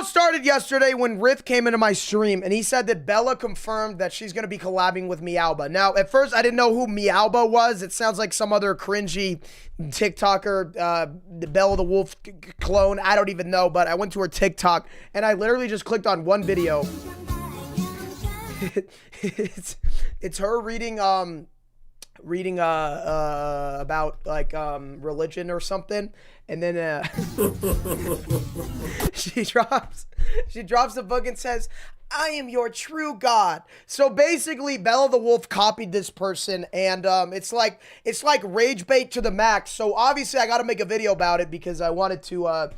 started yesterday when Rith came into my stream and he said that Bella confirmed that she's going to be collabing with Meowbah. Now, at first, I didn't know who Meowbah was. It sounds like some other cringy TikToker, Bella the Wolf clone. I don't even know, but I went to her TikTok and I literally just clicked on one video. It's her reading about like religion or something, and then she drops the book and says, "I am your true God." So basically Bella the Wolf copied this person, and it's like rage bait to the max. So obviously I got to make a video about it because I wanted to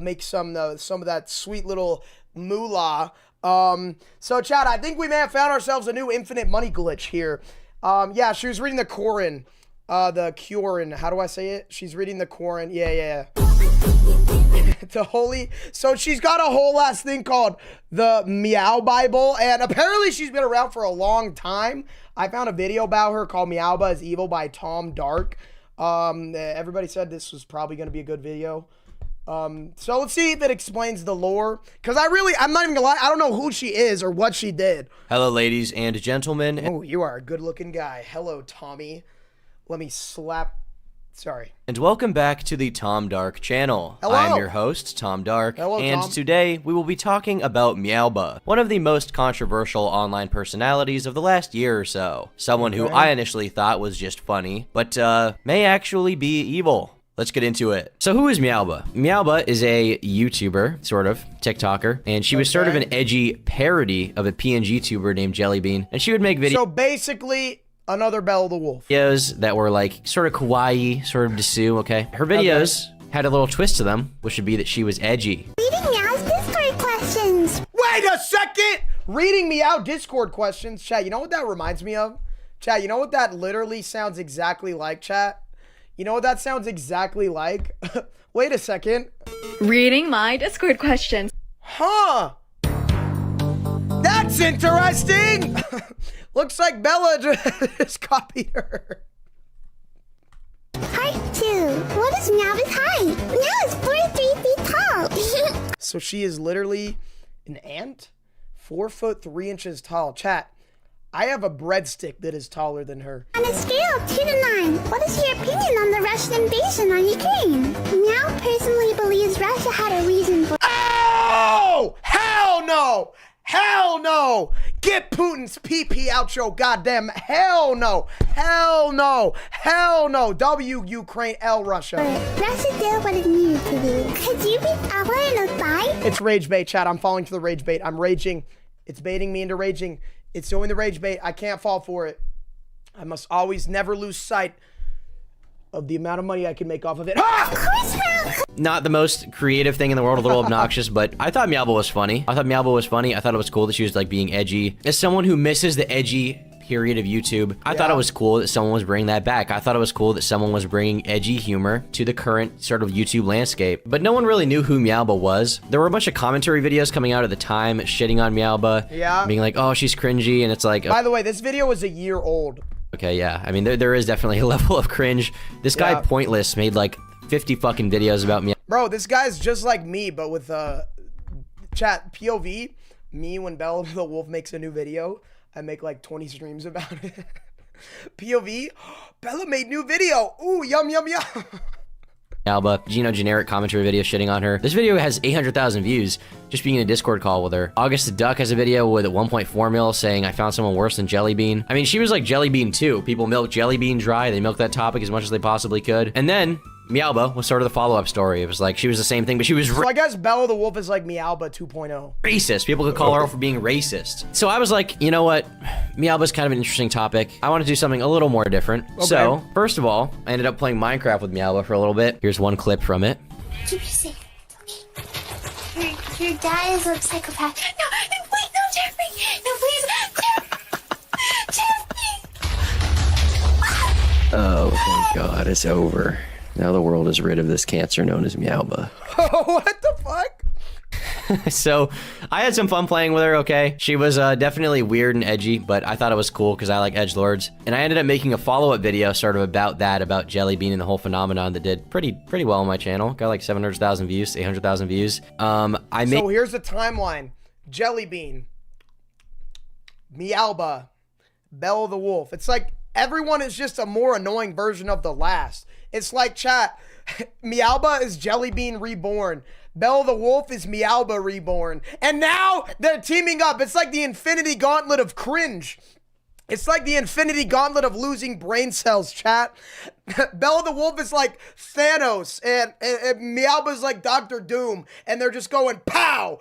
make some of that sweet little moolah. So chat, I think we may have found ourselves a new infinite money glitch here. Yeah, she was reading the Koran, the Quran. How do I say it? She's reading the Koran. Yeah. The holy. So she's got a whole ass thing called the Meow Bible, and apparently she's been around for a long time. I found a video about her called Meowbah is Evil by Tom Dark. Everybody said this was probably going to be a good video. So let's see if it explains the lore, because I'm not even gonna lie, I don't know who she is or what she did. Hello, ladies and gentlemen. Oh, you are a good looking guy. Hello, Tommy. Let me slap. Sorry. And welcome back to the Tom Dark channel. Hello. I'm your host, Tom Dark. Hello, and Tom. Today we will be talking about Meowbah, one of the most controversial online personalities of the last year or so. Someone who I initially thought was just funny, but may actually be evil. Let's get into it. So who is Meowbah? Meowbah is a YouTuber, sort of, TikToker, and she was sort of an edgy parody of a PNGtuber named Jellybean, and she would make videos. So basically, another Bella the Wolf. Videos that were like sort of kawaii, sort of dessous, okay? Her videos had a little twist to them, which would be that she was edgy. Reading Meow's Discord questions. Wait a second! Reading Meow Discord questions. Chat, you know what that reminds me of? Chat, you know what that literally sounds exactly like, chat? You know what that sounds exactly like? Wait a second. Reading my Discord questions. Huh. That's interesting. Looks like Bella just copied her. Part 2. What is Meow's height? Meow is 43 feet tall. So she is literally an ant? 4 foot 3 inches tall. Chat, I have a breadstick that is taller than her. On a scale of 2 to 9, what is your opinion on the Russian invasion on Ukraine? Meow personally believes Russia had a reason for— Oh! Hell no! Hell no! Get Putin's PP out your goddamn— Hell no! Hell no! Hell no! W Ukraine, L Russia. Russia did what it needed to do. Could you beat Ella in a fight? It's rage bait, chat. I'm falling for the rage bait. I'm raging. It's baiting me into raging. It's doing the rage bait. I can't fall for it. I must always never lose sight of the amount of money I can make off of it. Ah! Of course, Meow. Not the most creative thing in the world, a little obnoxious, but I thought Meowbah was funny. I thought it was cool that she was like being edgy. As someone who misses the edgy period of YouTube, I thought it was cool that someone was bringing that back. I thought it was cool that someone was bringing edgy humor to the current sort of YouTube landscape. But no one really knew who Meowbah was. There were a bunch of commentary videos coming out at the time shitting on Meowbah. Yeah. Being like, oh, she's cringy, and it's like— By the way, this video was a year old. Okay, yeah. I mean, there is definitely a level of cringe. This guy, Pointless, made like 50 fucking videos about Meowbah. Bro, this guy's just like me, but with chat POV. Me when Bella the Wolf makes a new video, I make like 20 streams about it. POV, Bella made new video. Ooh, yum, yum, yum. Meowbah, generic commentary video shitting on her. This video has 800,000 views, just being in a Discord call with her. August the Duck has a video with 1.4 mil saying, I found someone worse than Jellybean. I mean, she was like Jellybean too. People milk Jellybean dry. They milk that topic as much as they possibly could. And then Meowbah was sort of the follow-up story. It was like she was the same thing, but she was So I guess Bella the Wolf is like Meowbah 2.0. racist. People could call her out for being racist. So I was like, you know what? Meowbah's kind of an interesting topic. I want to do something a little more different. Okay. So, first of all, I ended up playing Minecraft with Meowbah for a little bit. Here's one clip from it. Keep you safe. Okay. Your dad is a psychopath. No, wait, no, Jeffrey. No, please. Jeffrey. Oh, thank God, it's over. Now the world is rid of this cancer known as Meowbah. What the fuck? So I had some fun playing with her, okay? She was definitely weird and edgy, but I thought it was cool because I like edgelords. And I ended up making a follow-up video sort of about that, about Jelly Bean and the whole phenomenon that did pretty well on my channel. Got like 700,000 views, 800,000 views. So here's the timeline. Jelly Bean, Meowbah, Belle the Wolf. It's like everyone is just a more annoying version of the last. It's like, chat, Meowbah is Jelly Bean reborn. Belle the Wolf is Meowbah reborn. And now they're teaming up. It's like the Infinity Gauntlet of cringe. It's like the Infinity Gauntlet of losing brain cells, chat. Belle the Wolf is like Thanos, and Meowbah is like Dr. Doom. And they're just going, pow!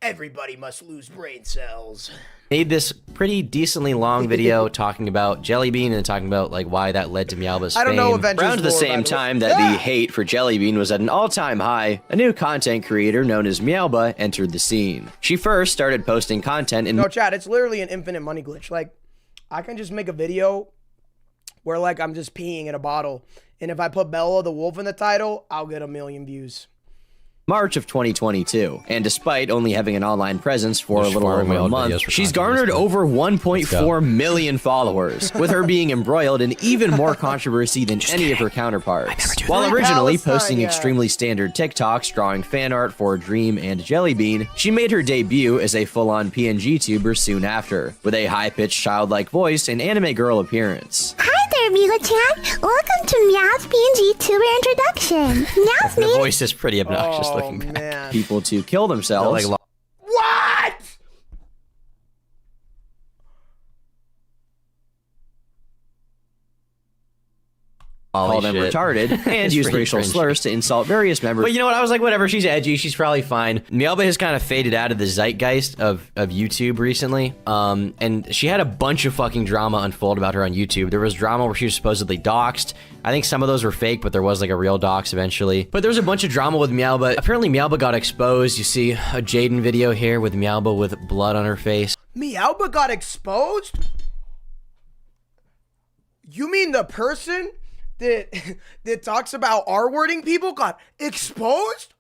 Everybody must lose brain cells. Made this pretty decently long video talking about Jelly Bean and talking about like why that led to Meowbah's fame. I don't know Avengers Around the lore, same time that the hate for Jelly Bean was at an all-time high, a new content creator known as Meowbah entered the scene. She first started posting content in— No, chat, it's literally an infinite money glitch. Like, I can just make a video where like I'm just peeing in a bottle, and if I put Bella the Wolf in the title, I'll get 1 million views. March of 2022, and despite only having an online presence for a little over a month, she's garnered over 1.4 million followers, with her being embroiled in even more controversy than any of her counterparts. While originally posting extremely standard TikToks drawing fan art for Dream and Jelly Bean, she made her debut as a full-on PNGtuber soon after, with a high-pitched childlike voice and anime girl appearance. Hi there, Mila-chan. Welcome to Meow's PNGtuber introduction. Meow's The voice is pretty obnoxious looking back. Man. People to kill themselves. What? Call them retarded, and use racial slurs to insult various members. But you know what? I was like, whatever, she's edgy, she's probably fine. Meowbah has kind of faded out of the zeitgeist of YouTube recently, and she had a bunch of fucking drama unfold about her on YouTube. There was drama where she was supposedly doxxed. I think some of those were fake, but there was like a real dox eventually. But there's a bunch of drama with Meowbah. Apparently Meowbah got exposed. You see a Jaden video here with Meowbah with blood on her face. Meowbah got exposed? You mean the person that talks about R-wording people got exposed?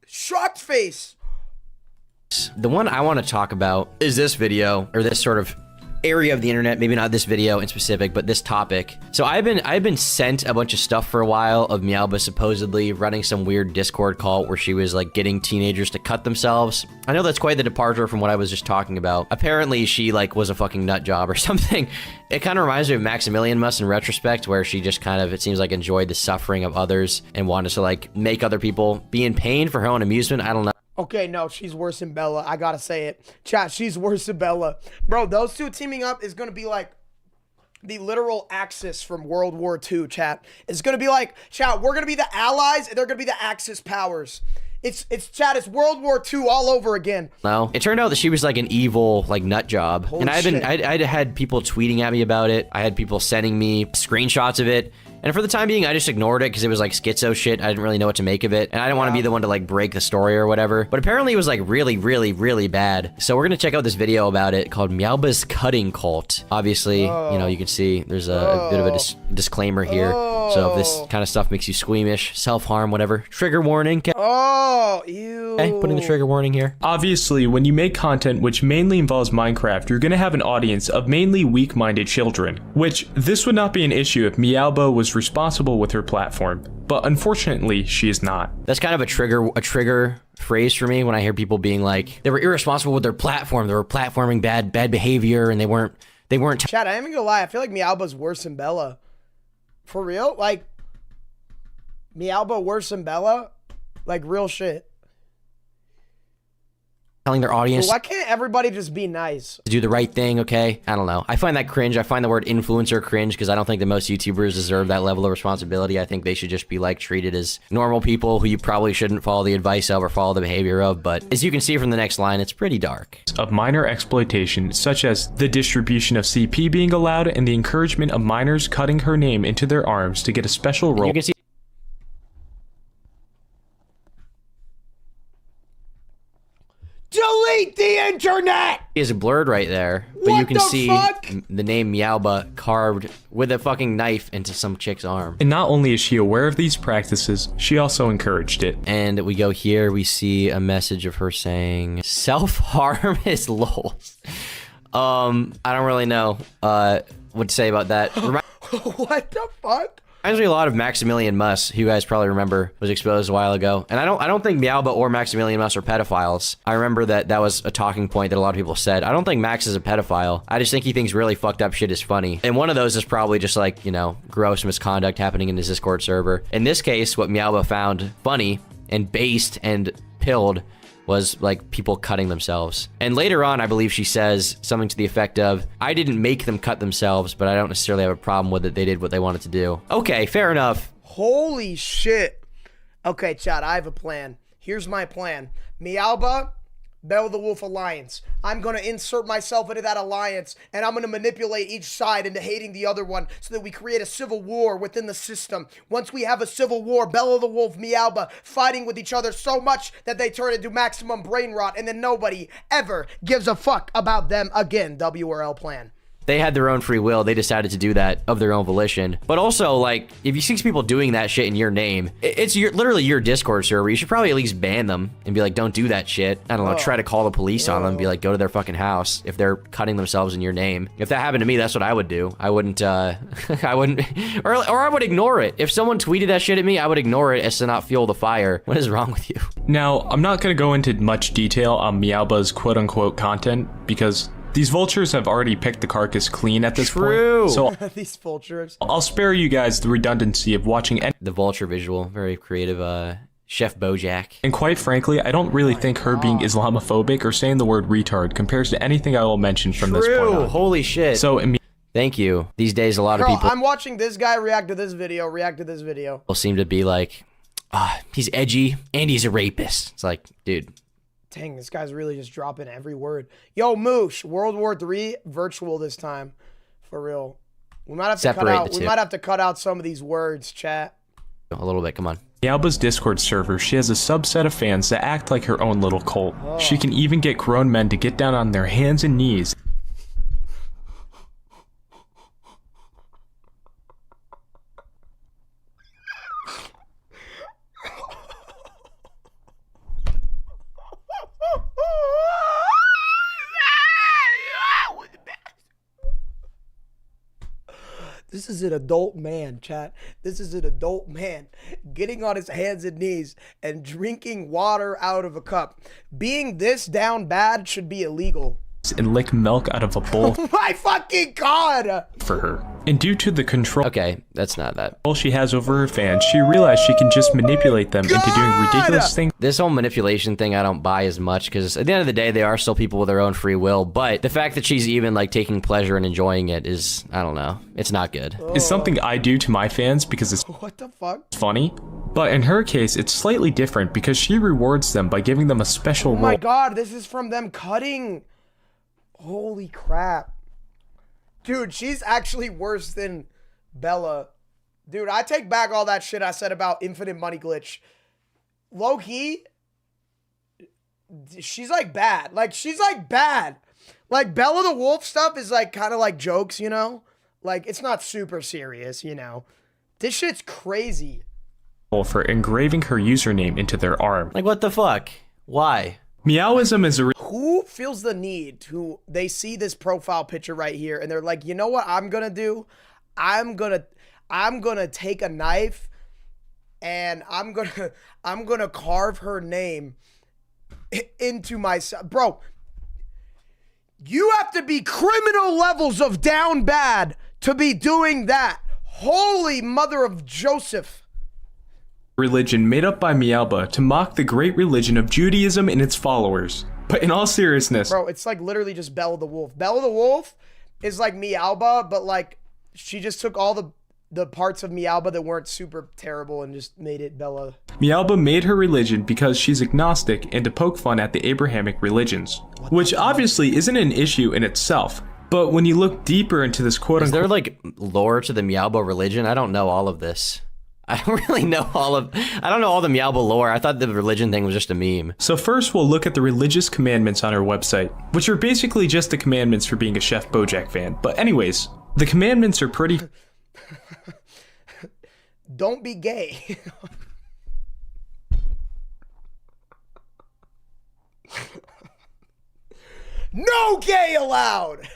Shocked face. The one I want to talk about is this video, or this sort of area of the internet, maybe not this video in specific, but this topic. So I've been sent a bunch of stuff for a while of Meowbah supposedly running some weird Discord cult where she was like getting teenagers to cut themselves. I know that's quite the departure from what I was just talking about. Apparently she like was a fucking nut job or something. It kind of reminds me of Maximilian Muss in retrospect, where she just kind of, it seems like, enjoyed the suffering of others and wanted to like make other people be in pain for her own amusement. I don't know. Okay, no, she's worse than Bella. I gotta say it. Chat, she's worse than Bella. Bro, those two teaming up is gonna be like the literal Axis from World War II, chat. It's gonna be like, chat, we're gonna be the Allies, and they're gonna be the Axis powers. It's chat, it's World War II all over again. No, it turned out that she was like an evil, like, nut job. Holy and shit. I'd had people tweeting at me about it. I had people sending me screenshots of it. And for the time being, I just ignored it because it was like schizo shit. I didn't really know what to make of it. And I didn't want to be the one to like break the story or whatever. But apparently it was like really, really, really bad. So we're going to check out this video about it called Meowbah's Cutting Cult. Obviously, you know, you can see there's a bit of a disclaimer here. So if this kind of stuff makes you squeamish, self-harm, whatever, trigger warning. Oh, ew. Okay, putting the trigger warning here. Obviously, when you make content which mainly involves Minecraft, you're going to have an audience of mainly weak-minded children, which this would not be an issue if Meowbah was responsible with her platform, but unfortunately, she is not. That's kind of a trigger phrase for me when I hear people being like, they were irresponsible with their platform, they were platforming bad behavior, and they weren't. Chat, I ain't even gonna lie, I feel like Meowbah's worse than Bella. For real? Like, Meowbah worse than Bella? Like, real shit. Telling their audience Why can't everybody just be nice? to do the right thing, okay? I don't know. I find that cringe. I find the word influencer cringe because I don't think that most YouTubers deserve that level of responsibility. I think they should just be like treated as normal people who you probably shouldn't follow the advice of or follow the behavior of. But as you can see from the next line, it's pretty dark. Of minor exploitation, such as the distribution of CP being allowed and the encouragement of minors cutting her name into their arms to get a special role. You can see Delete delete the internet. Is blurred right there, but What you can the see fuck? the name Meowbah carved with a fucking knife into some chick's arm. And not only is she aware of these practices, she also encouraged it. And we go here, we see a message of her saying, self-harm is lols. I don't really know what to say about that. What the fuck? Reminds me a lot of Maximilian Muss, who you guys probably remember was exposed a while ago. And I don't think Meowbah or Maximilian Muss are pedophiles. I remember that was a talking point that a lot of people said. I don't think Max is a pedophile. I just think he thinks really fucked up shit is funny. And one of those is probably just like, you know, gross misconduct happening in his Discord server. In this case, what Meowbah found funny and based and pilled was like people cutting themselves. And later on, I believe she says something to the effect of, I didn't make them cut themselves, but I don't necessarily have a problem with it. They did what they wanted to do. Okay, fair enough. Holy shit. Okay, chat, I have a plan. Here's my plan. Meowbah, Belle the Wolf alliance. I'm gonna insert myself into that alliance, and I'm gonna manipulate each side into hating the other one so that we create a civil war within the system. Once we have a civil war, Belle the Wolf, Meowbah fighting with each other so much that they turn into maximum brain rot, and then nobody ever gives a fuck about them again. WRL plan. They had their own free will. They decided to do that of their own volition. But also, like, if you see people doing that shit in your name, it's literally your Discord server. You should probably at least ban them and be like, don't do that shit. I don't know, try to call the police on them and be like, go to their fucking house if they're cutting themselves in your name. If that happened to me, that's what I would do. I wouldn't, or I would ignore it. If someone tweeted that shit at me, I would ignore it as to not fuel the fire. What is wrong with you? Now, I'm not going to go into much detail on Meowbah's quote-unquote content, because these vultures have already picked the carcass clean at this point. So These vultures. I'll spare you guys the redundancy of watching The vulture visual, very creative, Chef Bojack. And quite frankly, I don't really think her being Islamophobic or saying the word retard compares to anything I will mention from this point on. Holy shit. So, thank you. These days, a lot of people I'm watching this guy react to this video, seem to be like, he's edgy and he's a rapist. It's like, dude. Dang, this guy's really just dropping every word. Yo, Moosh, World War III virtual this time. For real. We might have to cut out some of these words, chat. A little bit, come on. Meowbah's Discord server, she has a subset of fans that act like her own little cult. She can even get grown men to get down on their hands and knees This is an adult man, chat. This is an adult man getting on his hands and knees and drinking water out of a cup. Being this down bad should be illegal. and lick milk out of a bowl Oh my fucking god! for her. And due to the control Okay, that's not that. she has over her fans, she realized she can just manipulate them into doing ridiculous things This whole manipulation thing I don't buy as much, because at the end of the day, they are still people with their own free will, but the fact that she's even like taking pleasure and enjoying it is, I don't know, it's not good. is something I do to my fans because it's What the fuck? funny. But in her case, it's slightly different because she rewards them by giving them a special Oh my role. god, this is from them cutting. Holy crap. Dude, she's actually worse than Bella. Dude, I take back all that shit I said about Infinite Money Glitch. Low-key, she's like bad. Like, she's like bad. Like, Bella the Wolf stuff is like kind of like jokes, you know? Like, it's not super serious, you know? This shit's crazy. For engraving her username into their arm. Like, what the fuck? Why? Meowism is a Who feels the need to, they see this profile picture right here and they're like, you know what I'm gonna do? I'm gonna take a knife and I'm gonna carve her name into myself. Bro, you have to be criminal levels of down bad to be doing that. Holy mother of Joseph. religion made up by Meowbah to mock the great religion of Judaism and its followers. But in all seriousness, Bro, it's like literally just Bella the Wolf. Bella the Wolf is like Meowbah, but like she just took all the parts of Meowbah that weren't super terrible and just made it Bella. Meowbah made her religion because she's agnostic and to poke fun at the Abrahamic religions, which obviously isn't an issue in itself. But when you look deeper into this Is quote-unquote there like lore to the Meowbah religion? I don't know all of this. I don't really know I don't know all the Meowbah lore. I thought the religion thing was just a meme. So first we'll look at the religious commandments on our website, which are basically just the commandments for being a Chef Bojack fan. But anyways, the commandments are pretty... Don't be gay. No gay allowed.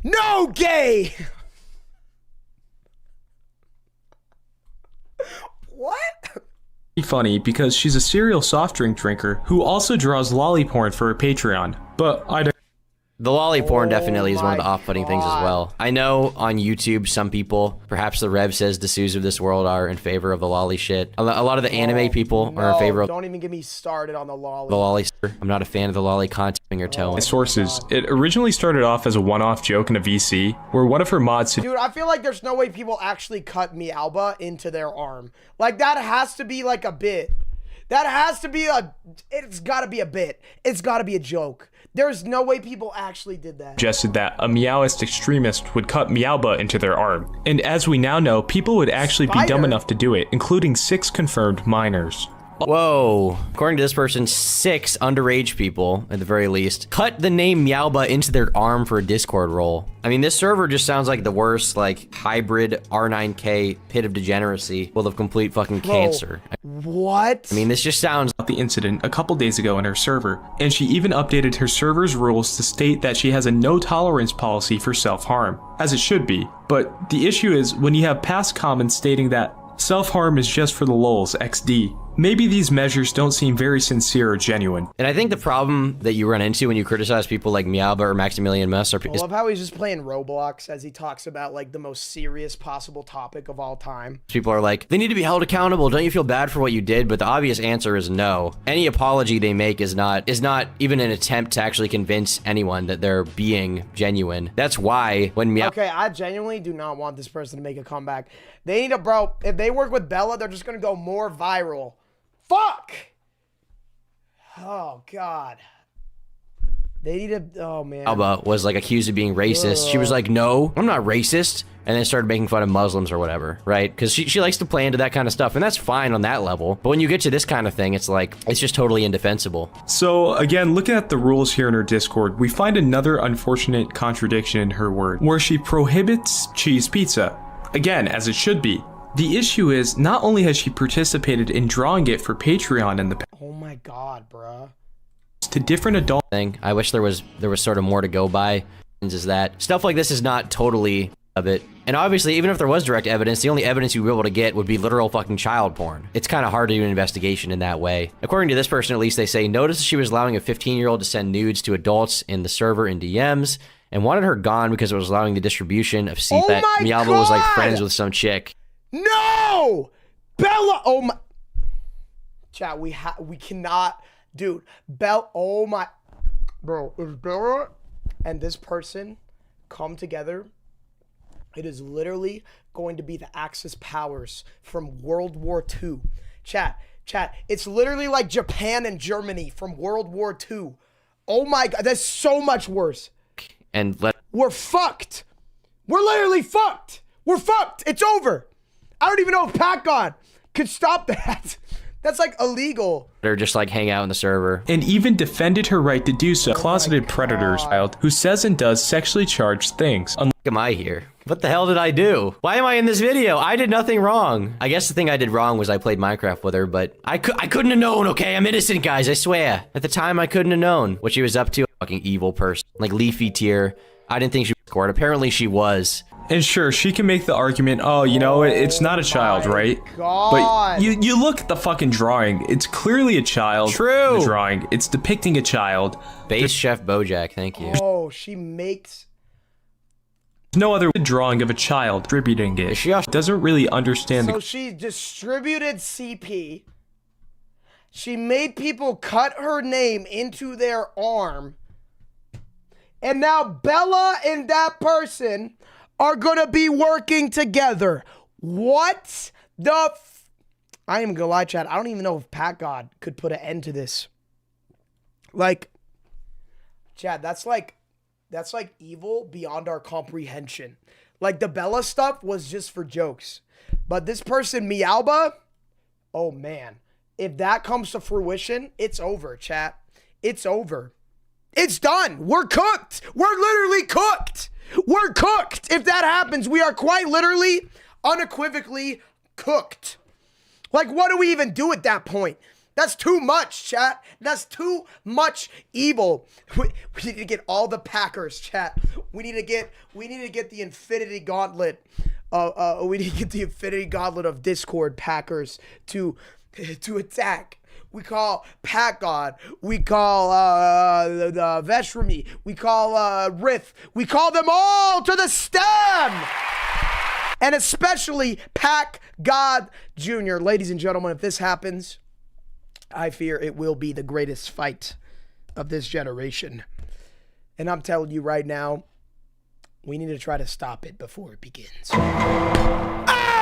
No gay. What? funny because she's a serial soft drink drinker who also draws lolly porn for her Patreon. But I don't... The lolly porn definitely is one of the my off-putting things as God. well. I know on YouTube, some people, perhaps the Rev says the Sues of this world are in favor of the lolly shit. A lot of the anime people are in favor of Don't even get me started on the the lolly. lolly. I'm not a fan of the lolly content finger toe. Sources. It originally started off as a one-off joke in a VC, where one of her mods Dude, I feel like there's no way people actually cut Meowbah into their arm. Like, that has to be like a bit. That has to be it's gotta be a bit. It's gotta be a joke. There's no way people actually did that. suggested that a Meowist extremist would cut Meowbah into their arm. And as we now know, people would actually be dumb Spider. enough to do it, including 6 confirmed minors. Whoa. According to this person, 6 underage people, at the very least, cut the name Meowbah into their arm for a Discord role. I mean, this server just sounds like the worst, like, hybrid R9K pit of degeneracy full of complete fucking cancer. What? I mean, this just sounds... The incident a couple days ago in her server, and she even updated her server's rules to state that she has a no tolerance policy for self-harm, as it should be. But the issue is when you have past comments stating that self-harm is just for the lols XD, maybe these measures don't seem very sincere or genuine. And I think the problem that you run into when you criticize people like Meowbah or Maximilian Muss I love how he's just playing Roblox as he talks about, like, the most serious possible topic of all time. people are like, they need to be held accountable. Don't you feel bad for what you did? But the obvious answer is no. Any apology they make is not even an attempt to actually convince anyone that they're being genuine. That's why when Meow... Okay, I genuinely do not want this person to make a comeback. They need to, bro, if they work with Bella, they're just gonna go more viral. Fuck! Oh, God. They need to, oh, man. Meowbah was like accused of being racist. She was like, no, I'm not racist. And then started making fun of Muslims or whatever, right? Because she likes to play into that kind of stuff. And that's fine on that level. But when you get to this kind of thing, it's like, it's just totally indefensible. So again, looking at the rules here in her Discord, we find another unfortunate contradiction in her word, where she prohibits cheese pizza. Again, as it should be. The issue is, not only has she participated in drawing it for Patreon in the past Oh, my God, bruh. to different adult Thing. I wish there was sort of more to go by. Is that stuff like this is not totally of it. And obviously, even if there was direct evidence, the only evidence you'd be able to get would be literal fucking child porn. It's kind of hard to do an investigation in that way. According to this person, at least, they say, notice she was allowing a 15-year-old to send nudes to adults in the server in DMs, and wanted her gone because it was allowing the distribution of Oh that my Meowbah was like God! friends with some chick. No! Bella, oh my. Chat, we cannot, dude. Oh my. Bro, if Bella and this person come together, it is literally going to be the Axis powers from World War II. Chat, it's literally like Japan and Germany from World War II. Oh my God, that's so much worse. And We're fucked. We're literally fucked. We're fucked. It's over. I don't even know if PacGod could stop that. That's like illegal. they're just like hang out in the server. and even defended her right to do so. Closeted predator child who says and does sexually charged things. Why am I here? What the hell did I do? Why am I in this video? I did nothing wrong. I guess the thing I did wrong was I played Minecraft with her, but I couldn't have known, okay? I'm innocent, guys, I swear. At the time, I couldn't have known what she was up to. Fucking evil person. Like, Leafy tier. I didn't think she was scored. Apparently, she was. And sure, she can make the argument, oh, you know, it's not a child, right? God. But you look at the fucking drawing. It's clearly a child. True. The drawing. It's depicting a child. Base Chef Bojack, thank you. Oh, she makes. There's no other drawing of a child distributing it. She also- doesn't really understand So the she distributed CP. She made people cut her name into their arm. And now Bella and that person are gonna be working together. What the I ain't even gonna lie, Chad. I don't even know if PacGod could put an end to this. Like, Chad, that's like evil beyond our comprehension. Like, the Bella stuff was just for jokes. But this person, Meowbah, oh man, if that comes to fruition, it's over, chat. It's over. It's done. We're cooked. We're literally cooked. We're cooked. If that happens, we are quite literally, unequivocally cooked. Like, what do we even do at that point? That's too much, chat. That's too much evil. We need to get all the Packers, chat. We need to get the Infinity Gauntlet. We need to get the Infinity Gauntlet of Discord Packers to attack. We call Pack God. We call the Veshrami. We call Riff. We call them all to the stem. And especially Pack God Jr. Ladies and gentlemen, if this happens, I fear it will be the greatest fight of this generation. And I'm telling you right now, we need to try to stop it before it begins.